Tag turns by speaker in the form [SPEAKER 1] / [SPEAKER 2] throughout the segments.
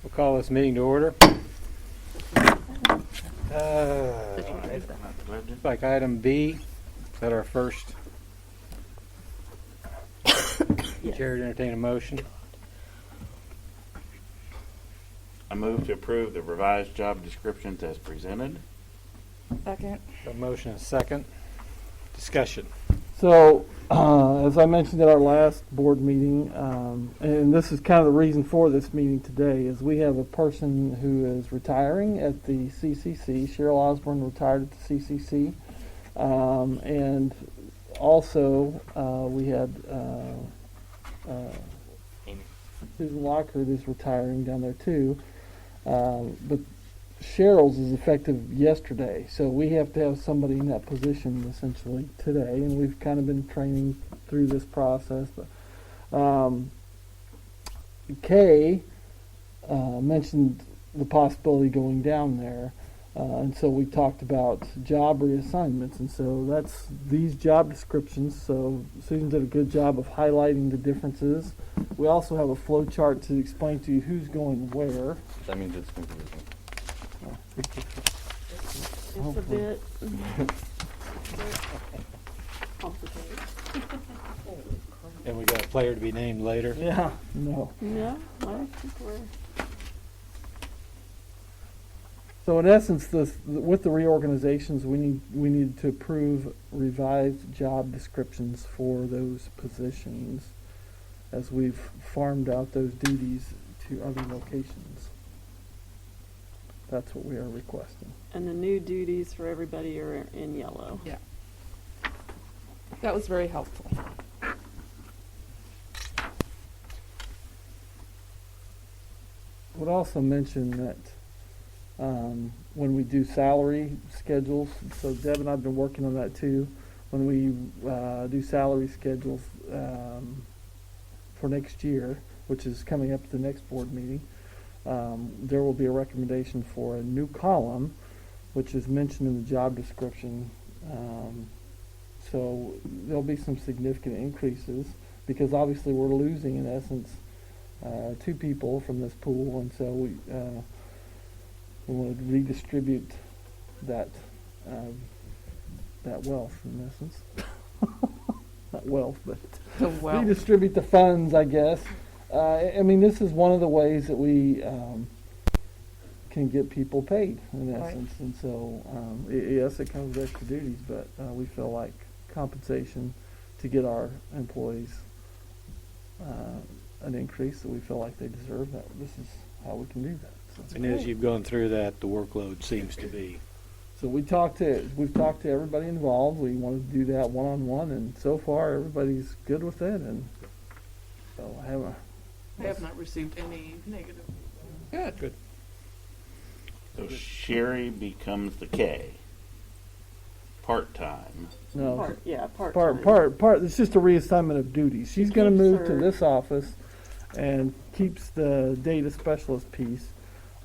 [SPEAKER 1] We'll call this meeting to order. Looks like item B, is that our first?
[SPEAKER 2] Yes.
[SPEAKER 1] Chair to entertain a motion.
[SPEAKER 3] I move to approve the revised job descriptions as presented.
[SPEAKER 2] Second.
[SPEAKER 1] A motion and a second. Discussion.
[SPEAKER 4] So, as I mentioned at our last board meeting, and this is kind of the reason for this meeting today, is we have a person who is retiring at the CCC. Cheryl Osborne retired at the CCC. And also, we had Susan Lockhart is retiring down there too. But Cheryl's is effective yesterday, so we have to have somebody in that position essentially today, and we've kind of been training through this process. But Kay mentioned the possibility going down there, and so we talked about job reassignments, and so that's these job descriptions. So Susan did a good job of highlighting the differences. We also have a flow chart to explain to you who's going where.
[SPEAKER 3] That means it's confusing.
[SPEAKER 2] It's a bit complicated.
[SPEAKER 1] And we got a player to be named later.
[SPEAKER 4] Yeah, no.
[SPEAKER 2] No, I think we're.
[SPEAKER 4] So in essence, with the reorganizations, we need to approve revised job descriptions for those positions as we've farmed out those duties to other locations. That's what we are requesting.
[SPEAKER 2] And the new duties for everybody are in yellow.
[SPEAKER 5] Yeah. That was very helpful.
[SPEAKER 4] I would also mention that when we do salary schedules, so Deb and I have been working on that too, when we do salary schedules for next year, which is coming up at the next board meeting, there will be a recommendation for a new column, which is mentioned in the job description. So there'll be some significant increases because obviously we're losing, in essence, 2 people from this pool, and so we want to redistribute that wealth, in essence. Not wealth, but
[SPEAKER 5] The well.
[SPEAKER 4] redistribute the funds, I guess. I mean, this is one of the ways that we can get people paid, in
[SPEAKER 5] Right.
[SPEAKER 4] essence. And so, yes, it comes with extra duties, but we feel like compensation to get our employees an increase that we feel like they deserve. That this is how we can do that. So,
[SPEAKER 1] And as you've gone through that, the workload seems to be.
[SPEAKER 4] so we've talked to everybody involved. We wanted to do that one-on-one, and so far everybody's good with it. And so
[SPEAKER 5] I have not received any negative.
[SPEAKER 1] Good.
[SPEAKER 3] So Sherry becomes the K. Part-time.
[SPEAKER 4] no. Part. It's just a reassignment of duties. She's going to
[SPEAKER 2] keeps
[SPEAKER 4] move to
[SPEAKER 2] her-
[SPEAKER 4] this office and keeps the data specialist piece.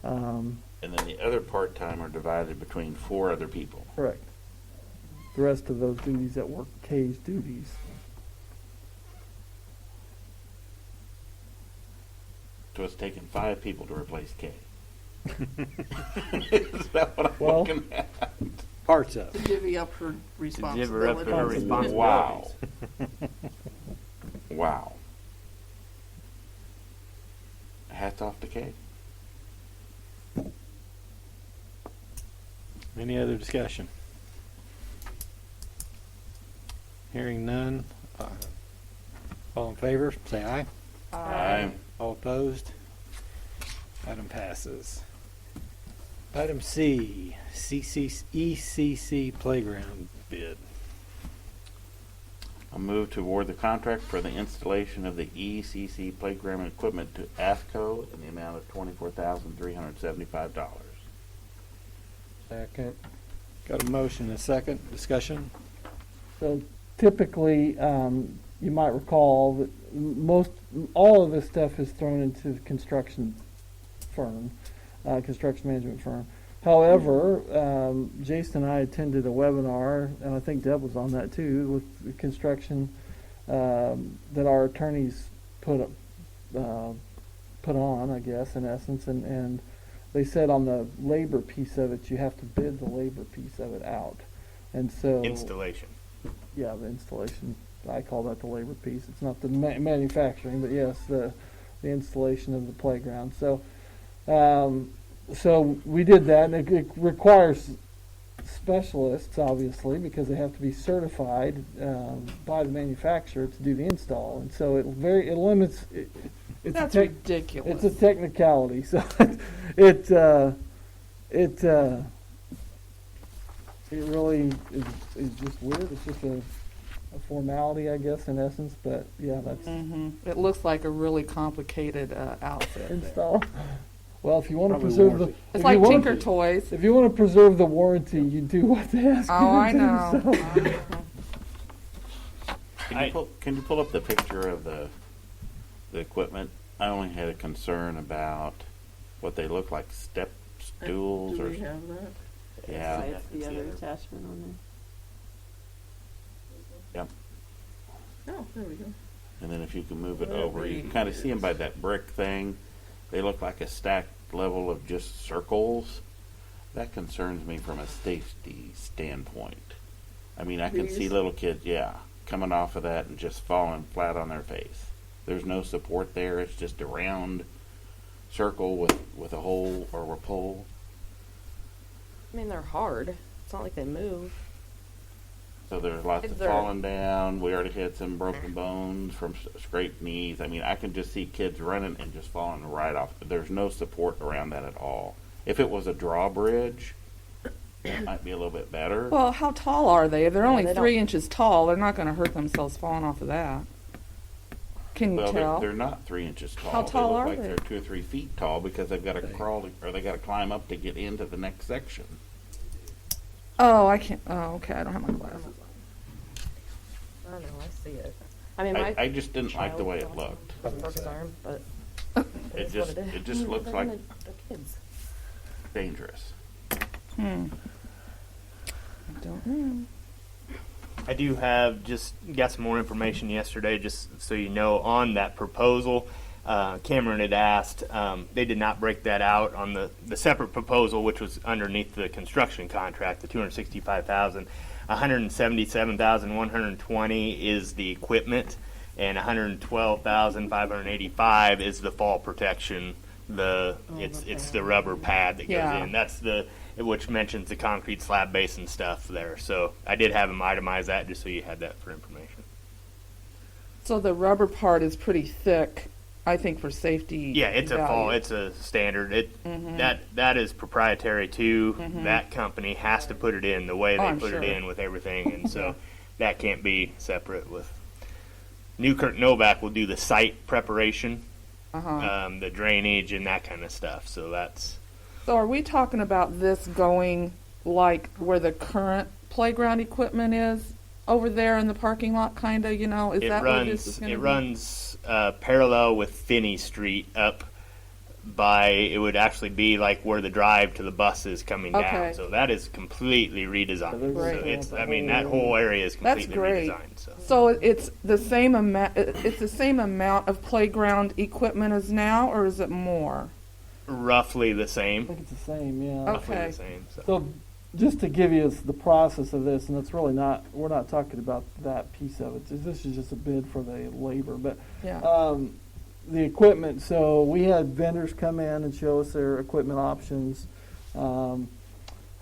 [SPEAKER 3] And then the other part-time are divided between 4 other people.
[SPEAKER 4] Correct. The rest of those duties that were K's duties.
[SPEAKER 3] So it's taken 5 people to replace K. Is that what I'm
[SPEAKER 4] Well-
[SPEAKER 3] looking at?
[SPEAKER 1] Parts of
[SPEAKER 5] To
[SPEAKER 1] it.
[SPEAKER 5] divvy up her
[SPEAKER 3] To
[SPEAKER 5] responsibilities.
[SPEAKER 3] give her up to her responsibilities. Wow. Hats off to K.
[SPEAKER 1] Any other discussion? Hearing none. All in favor, say aye.
[SPEAKER 3] Aye.
[SPEAKER 1] All opposed? Item passes. Item C, ECC Playground bid.
[SPEAKER 3] I move to award the contract for the installation of the ECC Playground equipment to AFCO in the amount of $24,375.
[SPEAKER 1] Second. Got a motion and a second. Discussion?
[SPEAKER 4] So typically, you might recall that all of this stuff is thrown into the construction management firm. However, Jason and I attended a webinar, and I think Deb was on that too, with the construction that our attorneys put put on, I guess, in essence, and they said on the labor piece of it, you have to bid the labor piece of it out. And so
[SPEAKER 6] Installation.
[SPEAKER 4] yeah, the installation, I call that the labor piece. It's not the manufacturing, but yes, the installation of the playground. So so we did that, and it requires specialists, obviously, because they have to be certified by the manufacturer to do the install. And so it limits. It's
[SPEAKER 5] That's
[SPEAKER 4] a
[SPEAKER 5] ridiculous.
[SPEAKER 4] It's a technicality. So it really is just weird. It's just a formality, I guess, in essence. But yeah, that's
[SPEAKER 5] It looks like a really complicated outfit. there.
[SPEAKER 4] install. Well, if you want to
[SPEAKER 1] Probably
[SPEAKER 4] preserve the,
[SPEAKER 1] warranty.
[SPEAKER 5] It's
[SPEAKER 4] if
[SPEAKER 5] like
[SPEAKER 4] you want
[SPEAKER 5] Tinker
[SPEAKER 4] to,
[SPEAKER 5] Toys.
[SPEAKER 4] if you want to preserve the warranty, you do what they ask you
[SPEAKER 5] Oh,
[SPEAKER 4] to
[SPEAKER 5] I
[SPEAKER 4] do.
[SPEAKER 5] know.
[SPEAKER 4] So.
[SPEAKER 3] Can you pull up the picture of the equipment? I only had a concern about what they look like, step stools
[SPEAKER 5] Do
[SPEAKER 3] or
[SPEAKER 5] we have that?
[SPEAKER 3] yeah.
[SPEAKER 2] It's the other attachment on
[SPEAKER 3] Yep.
[SPEAKER 5] Oh, there we go.
[SPEAKER 3] And then if you can move it
[SPEAKER 5] There
[SPEAKER 3] over, you
[SPEAKER 5] it
[SPEAKER 3] can kind of see them
[SPEAKER 5] is.
[SPEAKER 3] by that brick thing. They look like a stacked level of just circles. That concerns me from a safety standpoint. I mean, I can see
[SPEAKER 5] These?
[SPEAKER 3] little kids, coming off of that and just falling flat on their face. There's no support there. It's just a round circle with a hole or a pole.
[SPEAKER 7] I mean, they're hard. It's not like they move.
[SPEAKER 3] So there's lots
[SPEAKER 7] If
[SPEAKER 3] of
[SPEAKER 7] they're-
[SPEAKER 3] falling down. We already had some broken bones from scraped knees. I mean, I can just see kids running and just falling right off. There's no support around that at all. If it was a drawbridge, that might be a little bit better.
[SPEAKER 5] Well, how tall are they? If they're only
[SPEAKER 7] they
[SPEAKER 5] 3
[SPEAKER 7] don't-
[SPEAKER 5] inches tall, they're not going to hurt themselves falling off of that. Can you
[SPEAKER 3] Well,
[SPEAKER 5] tell?
[SPEAKER 3] they're not 3 inches tall.
[SPEAKER 5] How tall
[SPEAKER 3] they look
[SPEAKER 5] are
[SPEAKER 3] like
[SPEAKER 5] they?
[SPEAKER 3] they're 2 or 3 feet tall because they've got to crawl or they got to climb up to get into the next section.
[SPEAKER 5] Oh, I can't. Oh, okay. I don't have my glasses.
[SPEAKER 7] I don't know. I see it. I mean,
[SPEAKER 3] I
[SPEAKER 7] my
[SPEAKER 3] just didn't like the
[SPEAKER 7] child
[SPEAKER 3] way it
[SPEAKER 7] also
[SPEAKER 3] looked.
[SPEAKER 7] broke his arm, but
[SPEAKER 3] It
[SPEAKER 7] is what
[SPEAKER 3] just
[SPEAKER 7] is.
[SPEAKER 3] it just looks
[SPEAKER 7] They're
[SPEAKER 3] like
[SPEAKER 7] gonna- they're kids.
[SPEAKER 3] dangerous.
[SPEAKER 5] I don't know.
[SPEAKER 6] I do have just got some more information yesterday, just so you know, on that proposal. Cameron had asked, they did not break that out on the separate proposal, which was underneath the construction contract, the $265,000. $177,120 is the equipment, and $112,585 is the fall protection. It's the rubber pad that goes
[SPEAKER 5] Yeah.
[SPEAKER 6] in. That's which mentions the concrete slab base and stuff there. So I did have them itemize that just so you had that for information.
[SPEAKER 5] So the rubber part is pretty thick, I think, for safety.
[SPEAKER 6] Yeah, it's
[SPEAKER 5] value.
[SPEAKER 6] it's a standard. That is proprietary too. That company has to put it in the way they
[SPEAKER 5] I'm
[SPEAKER 6] put
[SPEAKER 5] sure.
[SPEAKER 6] it in with everything, and so that can't be separate. With Newkirk Novak will do the site preparation, the drainage and that kind of stuff. So that's
[SPEAKER 5] So are we talking about this going like where the current playground equipment is over there in the parking lot, kind of? You know, is that what this is going to be?
[SPEAKER 6] runs parallel with Finney Street up by, it would actually be like where the drive to the bus is coming
[SPEAKER 5] Okay.
[SPEAKER 6] down. So that is completely redesigned.
[SPEAKER 4] Great.
[SPEAKER 6] So it's, I mean, that whole area is
[SPEAKER 5] That's
[SPEAKER 6] completely
[SPEAKER 5] great.
[SPEAKER 6] redesigned. So
[SPEAKER 5] So it's the same amount. It's the same amount of playground equipment as now, or is it more?
[SPEAKER 6] roughly the
[SPEAKER 4] I
[SPEAKER 6] same.
[SPEAKER 4] think it's the same, yeah.
[SPEAKER 6] Roughly
[SPEAKER 5] Okay.
[SPEAKER 6] the same. So.
[SPEAKER 4] So just to give you the process of this, and it's really not, we're not talking about that piece of it. This is just a bid for the labor, but
[SPEAKER 5] Yeah.
[SPEAKER 4] the equipment, so we had vendors come in and show us their equipment options.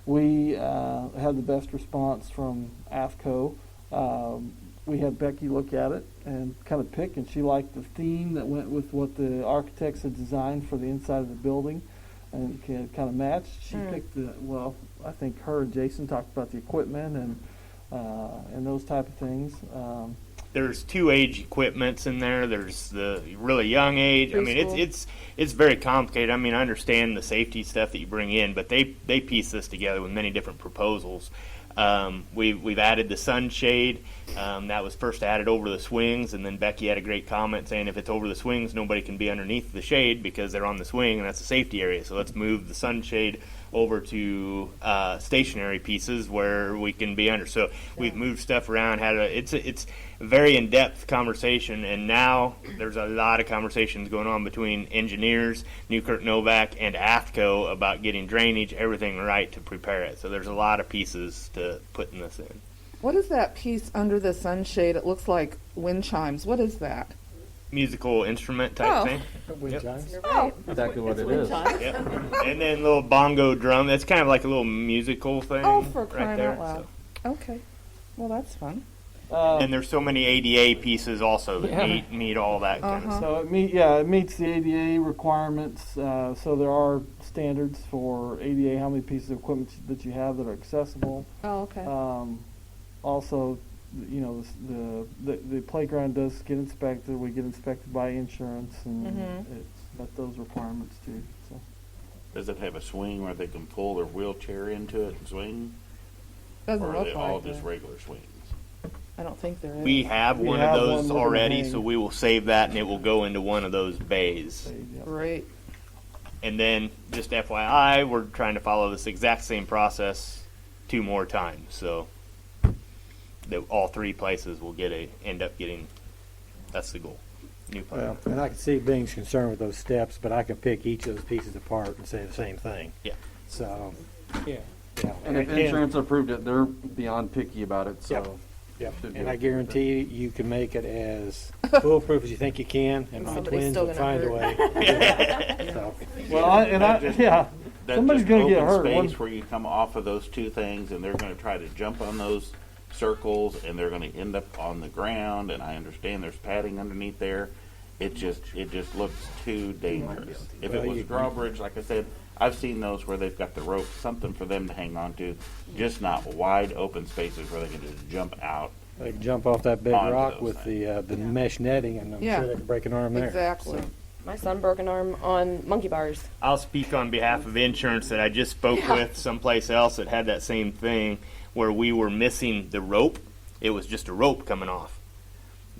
[SPEAKER 4] We had the best response from AFCO. We had Becky look at it and kind of pick, and she liked the theme that went with what the architects had designed for the inside of the building, and it kind of matched. She picked I think her and Jason talked about the equipment and those type of things.
[SPEAKER 6] There's two age equipments in there. There's the really young age. I mean,
[SPEAKER 5] Preschool.
[SPEAKER 6] it's very complicated. I mean, I understand the safety stuff that you bring in, but they piece this together with many different proposals. We've added the sunshade. That was first added over the swings, and then Becky had a great comment saying if it's over the swings, nobody can be underneath the shade because they're on the swing, and that's a safety area. So let's move the sunshade over to stationary pieces where we can be under. So we've moved stuff around. It's a very in-depth conversation, and now there's a lot of conversations going on between engineers, Newkirk Novak, and AFCO about getting drainage, everything right to prepare it. So there's a lot of pieces to putting this in.
[SPEAKER 5] What is that piece under the sunshade? It looks like wind chimes. What is that?
[SPEAKER 6] Musical instrument type thing.
[SPEAKER 1] Wind
[SPEAKER 6] Yep.
[SPEAKER 1] chimes.
[SPEAKER 5] Oh,
[SPEAKER 8] Exactly what it is.
[SPEAKER 6] Yep. And then little bongo drum. That's kind of like a little musical thing.
[SPEAKER 5] oh, for
[SPEAKER 6] right
[SPEAKER 5] crying
[SPEAKER 6] there.
[SPEAKER 5] out loud. Okay. Well, that's fun.
[SPEAKER 6] And there's so many ADA pieces also that
[SPEAKER 4] Yeah.
[SPEAKER 6] meet all that kind of
[SPEAKER 5] Uh-huh.
[SPEAKER 6] stuff.
[SPEAKER 4] So it meets the ADA requirements. So there are standards for ADA, how many pieces of equipment that you have that are accessible.
[SPEAKER 5] Oh, okay.
[SPEAKER 4] Also, the playground does get inspected. We get inspected by insurance, and
[SPEAKER 5] Mhm.
[SPEAKER 4] it's met those requirements too. So
[SPEAKER 3] Does it have a swing where they can pull their wheelchair into it and swing?
[SPEAKER 5] Doesn't
[SPEAKER 3] Or are
[SPEAKER 5] look
[SPEAKER 3] they
[SPEAKER 5] like
[SPEAKER 3] all
[SPEAKER 5] it.
[SPEAKER 3] just regular swings?
[SPEAKER 5] I don't think there is.
[SPEAKER 6] We have
[SPEAKER 4] We
[SPEAKER 6] one
[SPEAKER 4] have
[SPEAKER 6] of
[SPEAKER 4] one
[SPEAKER 6] those
[SPEAKER 4] we're gonna
[SPEAKER 6] already,
[SPEAKER 4] hang.
[SPEAKER 6] so we will save that and it will go into one of those bays.
[SPEAKER 4] yeah.
[SPEAKER 5] Great.
[SPEAKER 6] And then, just FYI, we're trying to follow this exact same process 2 more times. So that all 3 places will end up getting. That's the goal. New
[SPEAKER 1] Well,
[SPEAKER 6] playground.
[SPEAKER 1] and I can see being concerned with those steps, but I can pick each of those pieces apart and say the same thing.
[SPEAKER 6] Yeah.
[SPEAKER 1] So, yeah.
[SPEAKER 8] And if insurance approved it, they're beyond picky about it, so.
[SPEAKER 1] Yep. Yep.
[SPEAKER 8] Should be
[SPEAKER 1] And I
[SPEAKER 8] okay.
[SPEAKER 1] guarantee you can make it as foolproof as you think you can, and my
[SPEAKER 7] Somebody's
[SPEAKER 1] twins
[SPEAKER 7] still
[SPEAKER 1] will
[SPEAKER 7] gonna
[SPEAKER 1] find a
[SPEAKER 7] hurt.
[SPEAKER 1] way. So,
[SPEAKER 3] That
[SPEAKER 4] somebody's
[SPEAKER 3] just
[SPEAKER 4] gonna get
[SPEAKER 3] open
[SPEAKER 4] hurt.
[SPEAKER 3] space
[SPEAKER 4] One-
[SPEAKER 3] where you come off of those 2 things, and they're going to try to jump on those circles, and they're going to end up on the ground. And I understand there's padding underneath there. It just looks too dangerous. If it
[SPEAKER 1] Well,
[SPEAKER 3] was
[SPEAKER 1] you-
[SPEAKER 3] drawbridge, like I said, I've seen those where they've got the rope, something for them to hang on to, just not wide open spaces where they can just jump out.
[SPEAKER 1] they can jump off that big
[SPEAKER 3] Onto
[SPEAKER 1] rock
[SPEAKER 3] those
[SPEAKER 1] with
[SPEAKER 3] things.
[SPEAKER 1] the mesh netting, and I'm
[SPEAKER 5] Yeah.
[SPEAKER 1] sure they can break an arm there.
[SPEAKER 5] Exactly.
[SPEAKER 7] My son broke an arm on monkey bars.
[SPEAKER 6] I'll speak on behalf of insurance that I just spoke with someplace else that had that same thing where we were missing the rope. It was just a rope coming off.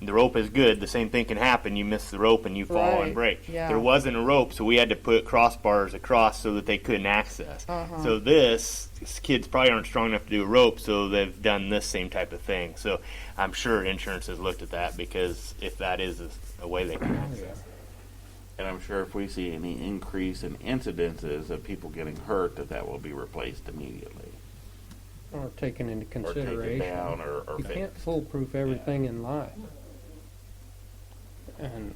[SPEAKER 6] The rope is good. The same thing can happen. You miss the rope and you fall
[SPEAKER 5] Right.
[SPEAKER 6] and break.
[SPEAKER 5] Yeah.
[SPEAKER 6] There wasn't a rope, so we had to put crossbars across so that they couldn't access.
[SPEAKER 5] Uh-huh.
[SPEAKER 6] So these kids probably aren't strong enough to do a rope, so they've done this same type of thing. So I'm sure insurance has looked at that, because if that is a way they can access.
[SPEAKER 3] And I'm sure if we see any increase in incidences of people getting hurt, that will be replaced immediately.
[SPEAKER 9] Or taken into
[SPEAKER 3] Or taken
[SPEAKER 9] consideration.
[SPEAKER 3] down or
[SPEAKER 9] You
[SPEAKER 3] fixed.
[SPEAKER 9] can't foolproof everything in life. And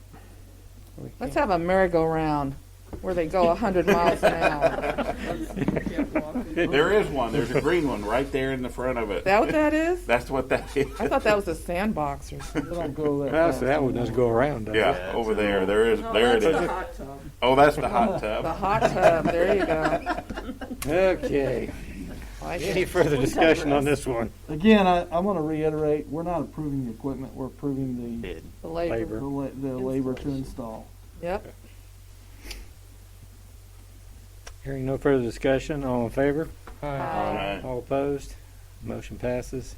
[SPEAKER 9] we
[SPEAKER 5] Let's
[SPEAKER 9] can't-
[SPEAKER 5] have a merry-go-round where they go 100 miles an hour.
[SPEAKER 3] There is one. There's a green one right there in the front of it.
[SPEAKER 5] Is that what that is?
[SPEAKER 3] That's what that is.
[SPEAKER 5] I thought that was a sandbox or something.
[SPEAKER 4] They don't go that
[SPEAKER 1] Well,
[SPEAKER 4] fast.
[SPEAKER 1] so that one doesn't go around, does it?
[SPEAKER 3] Yeah, over there. There it is. Oh, that's the hot tub.
[SPEAKER 5] The hot tub. There you go.
[SPEAKER 1] Okay.
[SPEAKER 5] Like
[SPEAKER 1] Any
[SPEAKER 5] it.
[SPEAKER 1] further discussion on this one?
[SPEAKER 4] Again, I want to reiterate, we're not approving the equipment, we're approving the,
[SPEAKER 6] Bid.
[SPEAKER 5] The labor.
[SPEAKER 1] Labor.
[SPEAKER 4] the labor to install.
[SPEAKER 5] Yep.
[SPEAKER 1] Hearing no further discussion, all in favor?
[SPEAKER 3] Aye.
[SPEAKER 1] All opposed? Motion passes.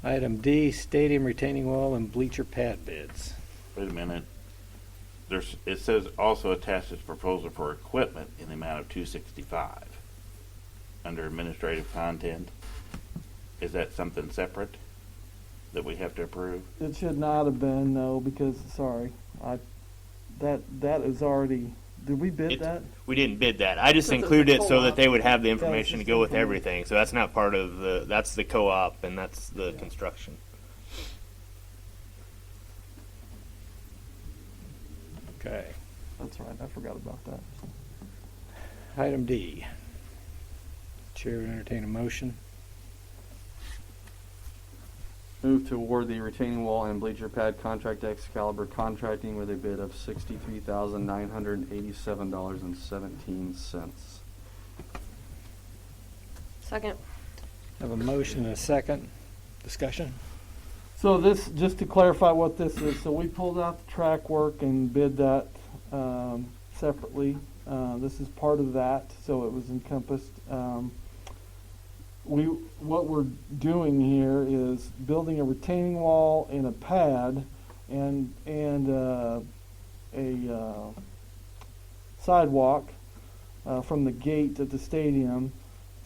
[SPEAKER 1] Item D, stadium retaining wall and bleacher pad bids.
[SPEAKER 3] Wait a minute. It says also attaches proposal for equipment in the amount of $265 under administrative content. Is that something separate that we have to approve?
[SPEAKER 4] It should not have been, no, because, that is already, did we bid
[SPEAKER 6] It-
[SPEAKER 4] that?
[SPEAKER 6] We didn't bid that. I just
[SPEAKER 7] So it's
[SPEAKER 6] included
[SPEAKER 7] a
[SPEAKER 6] it so that
[SPEAKER 7] co-op.
[SPEAKER 6] they would have the
[SPEAKER 4] Yeah, it's
[SPEAKER 6] information to
[SPEAKER 4] just
[SPEAKER 6] go with
[SPEAKER 4] information.
[SPEAKER 6] everything. So that's not part of that's the co-op and that's the construction.
[SPEAKER 1] Okay.
[SPEAKER 4] That's right, I forgot about that.
[SPEAKER 1] Item D. Chair would entertain a motion.
[SPEAKER 8] Move to award the retaining wall and bleacher pad contract to Excalibur Contracting with a bid of $63,987.17.
[SPEAKER 7] Second.
[SPEAKER 1] Have a motion and a second. Discussion?
[SPEAKER 4] So this, just to clarify what this is, so we pulled out the track work and bid that separately. This is part of that, so it was encompassed. What we're doing here is building a retaining wall and a pad and a sidewalk from the gate at the stadium.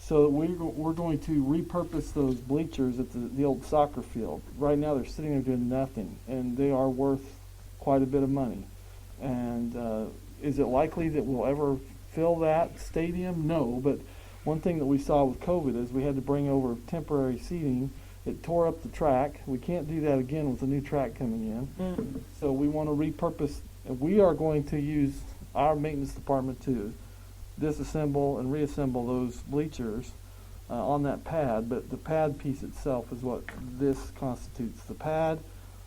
[SPEAKER 4] So we're going to repurpose those bleachers at the old soccer field. Right now they're sitting there doing nothing, and they are worth quite a bit of money. And is it likely that we'll ever fill that stadium? No, but one thing that we saw with COVID is we had to bring over temporary seating. It tore up the track. We can't do that again with a new track coming in. So we want to repurpose. We are going to use our maintenance department to disassemble and reassemble those bleachers on that pad, but the pad piece itself is what this constitutes. The pad,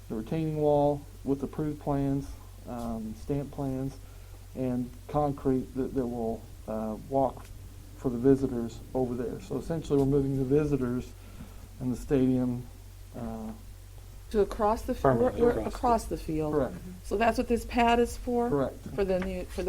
[SPEAKER 4] the retaining wall with approved plans, stamp plans, and concrete that will walk for the visitors over there. So essentially we're moving the visitors in the stadium.
[SPEAKER 5] To across the field?
[SPEAKER 1] Permanently
[SPEAKER 5] We're
[SPEAKER 1] across
[SPEAKER 5] across the field.
[SPEAKER 4] Correct.
[SPEAKER 5] So that's what this pad is for?
[SPEAKER 4] Correct.
[SPEAKER 5] For the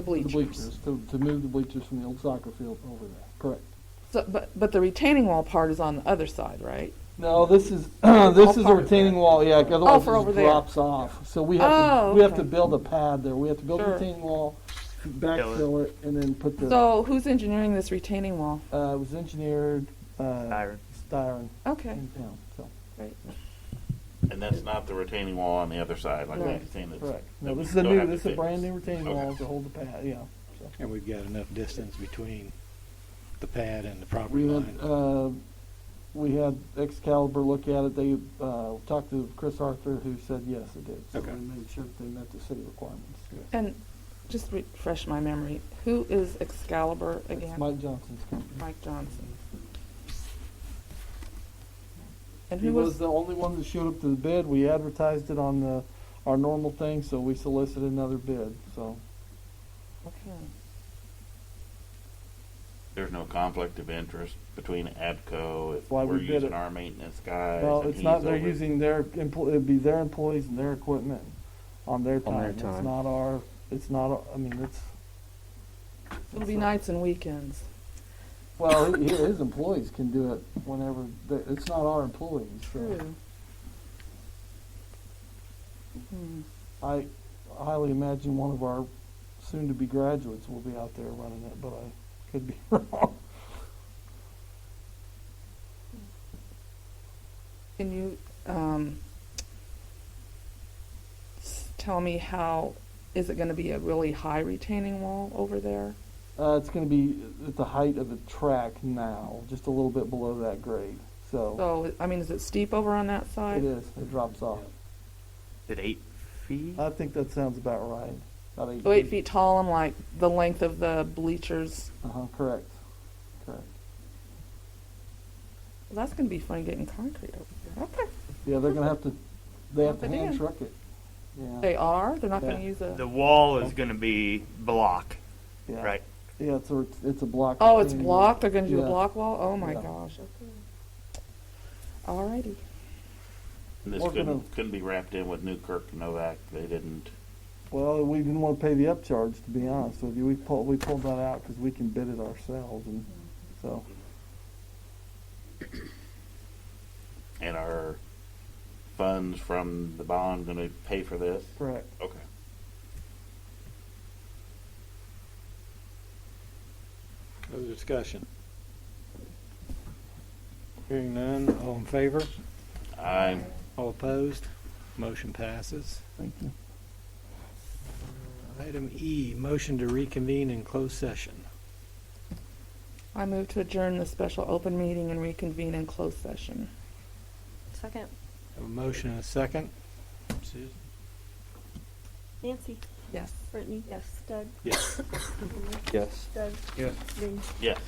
[SPEAKER 5] bleachers.
[SPEAKER 4] The bleachers, to move the bleachers from the old soccer field over there. Correct.
[SPEAKER 5] So, but the retaining wall part is on the other side, right?
[SPEAKER 4] No, this is
[SPEAKER 5] all
[SPEAKER 4] this is a
[SPEAKER 5] part of
[SPEAKER 4] retaining wall. Yeah, otherwise
[SPEAKER 5] for
[SPEAKER 4] it
[SPEAKER 5] over
[SPEAKER 4] just
[SPEAKER 5] there.
[SPEAKER 4] drops off. So we have
[SPEAKER 5] Oh,
[SPEAKER 4] to we have
[SPEAKER 5] okay.
[SPEAKER 4] to build a pad there. We have to build
[SPEAKER 5] Sure.
[SPEAKER 4] a retaining wall, backfill it, and then put the.
[SPEAKER 5] So who's engineering this retaining wall?
[SPEAKER 4] It was engineered Styron
[SPEAKER 5] Okay,
[SPEAKER 4] in town. So
[SPEAKER 5] great.
[SPEAKER 3] And that's not the retaining wall on the other side, like
[SPEAKER 5] No.
[SPEAKER 3] Randy's saying. That's,
[SPEAKER 4] correct.
[SPEAKER 3] that
[SPEAKER 4] No,
[SPEAKER 3] we
[SPEAKER 4] this is a
[SPEAKER 3] still
[SPEAKER 4] new.
[SPEAKER 3] have to
[SPEAKER 4] This is a
[SPEAKER 3] fix.
[SPEAKER 4] brand new retaining
[SPEAKER 3] Okay.
[SPEAKER 4] wall to hold the pad. Yeah. So.
[SPEAKER 1] And we've got enough distance between the pad and the property
[SPEAKER 4] We
[SPEAKER 1] line.
[SPEAKER 4] had we had Excalibur look at it. They talked to Chris Arthur, who said yes, it did. So
[SPEAKER 1] Okay.
[SPEAKER 4] we made sure that they met the city requirements.
[SPEAKER 5] And just refresh my memory, who is Excalibur again?
[SPEAKER 4] It's Mike Johnson's company.
[SPEAKER 5] Mike Johnson. And
[SPEAKER 4] He
[SPEAKER 5] who
[SPEAKER 4] was
[SPEAKER 5] was,
[SPEAKER 4] the only one that showed up to the bid. We advertised it on our normal thing, so we solicited another bid. So
[SPEAKER 5] okay.
[SPEAKER 3] There's no conflict of interest between ABCO if
[SPEAKER 4] Why
[SPEAKER 3] we're
[SPEAKER 4] we bid
[SPEAKER 3] using
[SPEAKER 4] it.
[SPEAKER 3] our maintenance guys.
[SPEAKER 4] no,
[SPEAKER 3] and
[SPEAKER 4] it's
[SPEAKER 3] he's
[SPEAKER 4] not. They're
[SPEAKER 3] over-
[SPEAKER 4] using their it'd be their employees and their equipment on their time.
[SPEAKER 9] their
[SPEAKER 4] It's
[SPEAKER 9] time.
[SPEAKER 4] not our. It's not. I mean, it's.
[SPEAKER 5] It'll be nights and weekends.
[SPEAKER 4] Well, his employees can do it whenever. It's not our employees. So
[SPEAKER 5] True.
[SPEAKER 4] I highly imagine one of our soon-to-be graduates will be out there running it, but I could be wrong.
[SPEAKER 5] Can you tell me how, is it going to be a really high retaining wall over there?
[SPEAKER 4] It's going to be at the height of the track now, just a little bit below that grade. So
[SPEAKER 5] So, I mean, is it steep over on that side?
[SPEAKER 4] it is. It drops off.
[SPEAKER 6] Is it 8 feet?
[SPEAKER 4] I think that sounds about right. About 8
[SPEAKER 5] So 8 feet tall and like the length of the bleachers.
[SPEAKER 4] Correct. Correct.
[SPEAKER 5] Well, that's going to be fun getting concrete over there. Okay.
[SPEAKER 4] Yeah, they're going to have to. They have
[SPEAKER 5] Dump
[SPEAKER 4] to
[SPEAKER 5] it
[SPEAKER 4] hand
[SPEAKER 5] in.
[SPEAKER 4] truck it. Yeah.
[SPEAKER 5] They are? They're not going
[SPEAKER 4] Yeah.
[SPEAKER 5] to use a...
[SPEAKER 6] The wall is going to be block,
[SPEAKER 4] Yeah.
[SPEAKER 6] right?
[SPEAKER 4] Yeah, it's a block.
[SPEAKER 5] Oh, it's
[SPEAKER 4] retaining
[SPEAKER 5] blocked? They're going to do
[SPEAKER 4] Yeah.
[SPEAKER 5] a block wall? Oh, my
[SPEAKER 4] Yeah.
[SPEAKER 5] gosh. Okay. All righty.
[SPEAKER 3] And this
[SPEAKER 4] We're gonna-
[SPEAKER 3] couldn't be wrapped in with Newkirk Novak. They didn't.
[SPEAKER 4] Well, we didn't want to pay the upcharge, to be honest with you. We pulled that out because we can bid it ourselves, and so
[SPEAKER 3] And our funds from the bond going to pay for this?
[SPEAKER 4] correct.
[SPEAKER 3] Okay.
[SPEAKER 1] Other discussion? Hearing none, all in favor?
[SPEAKER 3] I'm
[SPEAKER 1] All opposed? Motion passes.
[SPEAKER 4] Thank you.
[SPEAKER 1] Item E, motion to reconvene in closed session.
[SPEAKER 5] I move to adjourn the special open meeting and reconvene in closed session.
[SPEAKER 2] Second.
[SPEAKER 1] Have a motion and a second. Susan?
[SPEAKER 2] Nancy.
[SPEAKER 5] Yes.
[SPEAKER 2] Brittany. Yes. Doug.
[SPEAKER 1] Yes.
[SPEAKER 9] Yes.
[SPEAKER 2] Doug.
[SPEAKER 9] Yes.
[SPEAKER 2] Dean.
[SPEAKER 3] yes.